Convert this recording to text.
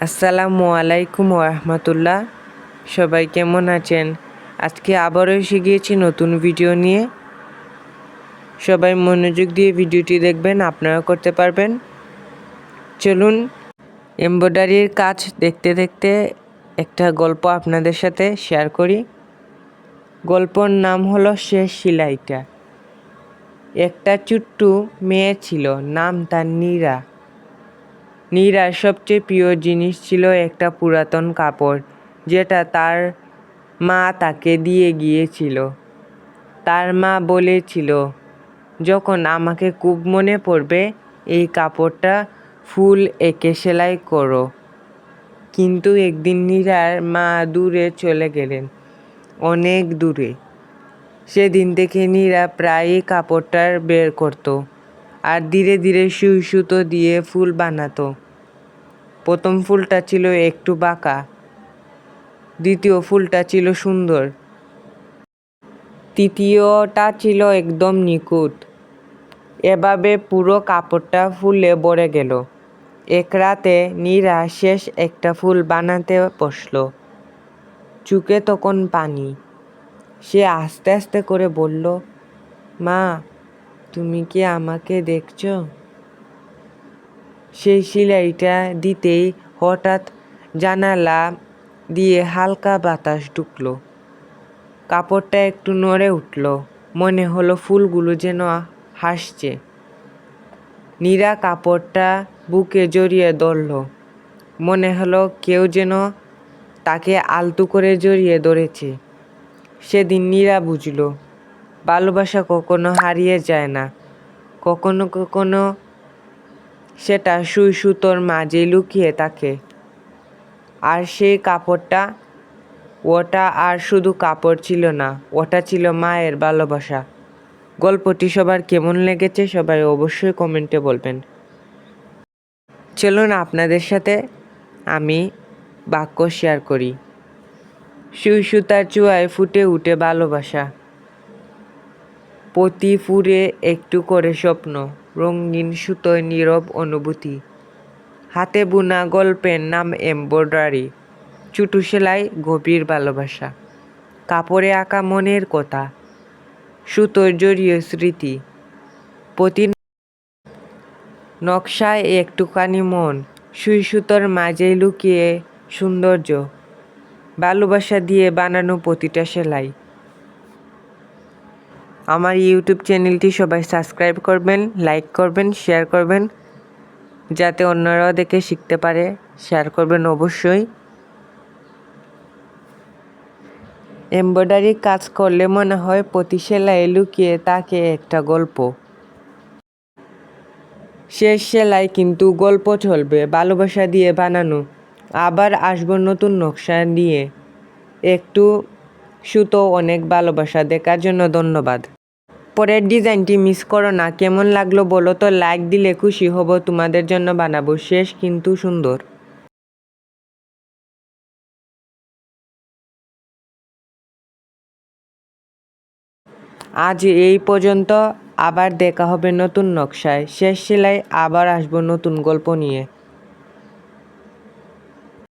আসসালামু আলাইকুম ওরহমতুল্লাহ। সবাই কেমন আছেন? আজকে আবারও এসে গিয়েছি নতুন ভিডিও নিয়ে। সবাই মনোযোগ দিয়ে ভিডিওটি দেখবেন, আপনারা করতে পারবেন। চলুন এমব্রয়ডারির কাজ দেখতে দেখতে একটা গল্প আপনাদের সাথে শেয়ার করি। গল্পর নাম হলো শেষ সেলাইটা। একটা ছোট্ট মেয়ে ছিল, নাম তার নীরা। নীরার সবচেয়ে প্রিয় জিনিস ছিল একটা পুরাতন কাপড়, যেটা তার মা তাকে দিয়ে গিয়েছিল। তার মা বলেছিল, যখন আমাকে খুব মনে পড়বে এই কাপড়টা ফুল এঁকে সেলাই করো। কিন্তু একদিন নীরার মা দূরে চলে গেলেন, অনেক দূরে। সেদিন থেকে নীরা প্রায়ই কাপড়টা বের করত আর ধীরে ধীরে সুই সুতো দিয়ে ফুল বানাতো। প্রথম ফুলটা ছিল একটু বাঁকা, দ্বিতীয় ফুলটা ছিল সুন্দর, তৃতীয়টা ছিল একদম নিখুঁত। এভাবে পুরো কাপড়টা ফুলে ভরে গেল। এক রাতে নীরা শেষ একটা ফুল বানাতে বসল। চোখে তখন পানি। সে আস্তে আস্তে করে বলল, মা, তুমি কি আমাকে দেখছো? সেই সেলাইটা দিতেই হঠাৎ জানালা দিয়ে হালকা বাতাস ঢুকলো। কাপড়টা একটু নড়ে উঠল, মনে হলো ফুলগুলো যেন হাসছে। নীরা কাপড়টা বুকে জড়িয়ে ধরল, মনে হলো কেউ যেন তাকে আলতো করে জড়িয়ে ধরেছে। সেদিন নীরা বুঝল, ভালোবাসা কখনো হারিয়ে যায় না, কখনো কখনো সেটা সুই সুতোর মাঝে লুকিয়ে থাকে। আর সেই কাপড়টা, ওটা আর শুধু কাপড় ছিল না, ওটা ছিল মায়ের ভালোবাসা। গল্পটি সবার কেমন লেগেছে সবাই অবশ্যই কমেন্টে বলবেন। চলুন আপনাদের সাথে আমি বাক্য শেয়ার করি। সুই সুতার চুয়ায় ফুটে উঠে ভালোবাসা, প্রতি ফুরে একটু করে স্বপ্ন, রঙিন সুতোয় নীরব অনুভূতি। হাতে বোনা গল্পের নাম এমব্রয়ডারি, ছোট সেলাই গভীর ভালোবাসা। কাপড়ে আঁকা মনের কথা, সুতোর জড়িয়ে স্মৃতি। প্রতি নকশায় একটুখানি মন, সুই সুতোর মাঝে লুকিয়ে সৌন্দর্য। ভালোবাসা দিয়ে বানানো প্রতিটা সেলাই। আমার ইউটিউব চ্যানেলটি সবাই সাবস্ক্রাইব করবেন, লাইক করবেন, শেয়ার করবেন, যাতে অন্যরাও দেখে শিখতে পারে। শেয়ার করবেন অবশ্যই। এমব্রয়ডারি কাজ করলে মনে হয় প্রতি সেলাইয়ে লুকিয়ে থাকে একটা গল্প। শেষ সেলাই কিন্তু গল্প চলবে, ভালোবাসা দিয়ে বানানো। আবার আসবো নতুন নকশা নিয়ে। একটু সুতো, অনেক ভালোবাসা। দেখার জন্য ধন্যবাদ। পরের ডিজাইনটি মিস করো না। কেমন লাগলো বলো তো, লাইক দিলে খুশি হব। তোমাদের জন্য বানাবো। শেষ কিন্তু সুন্দর। আজ এই পর্যন্ত, আবার দেখা হবে নতুন নকশায়। শেষ সেলাই, আবার আসবো নতুন গল্প নিয়ে।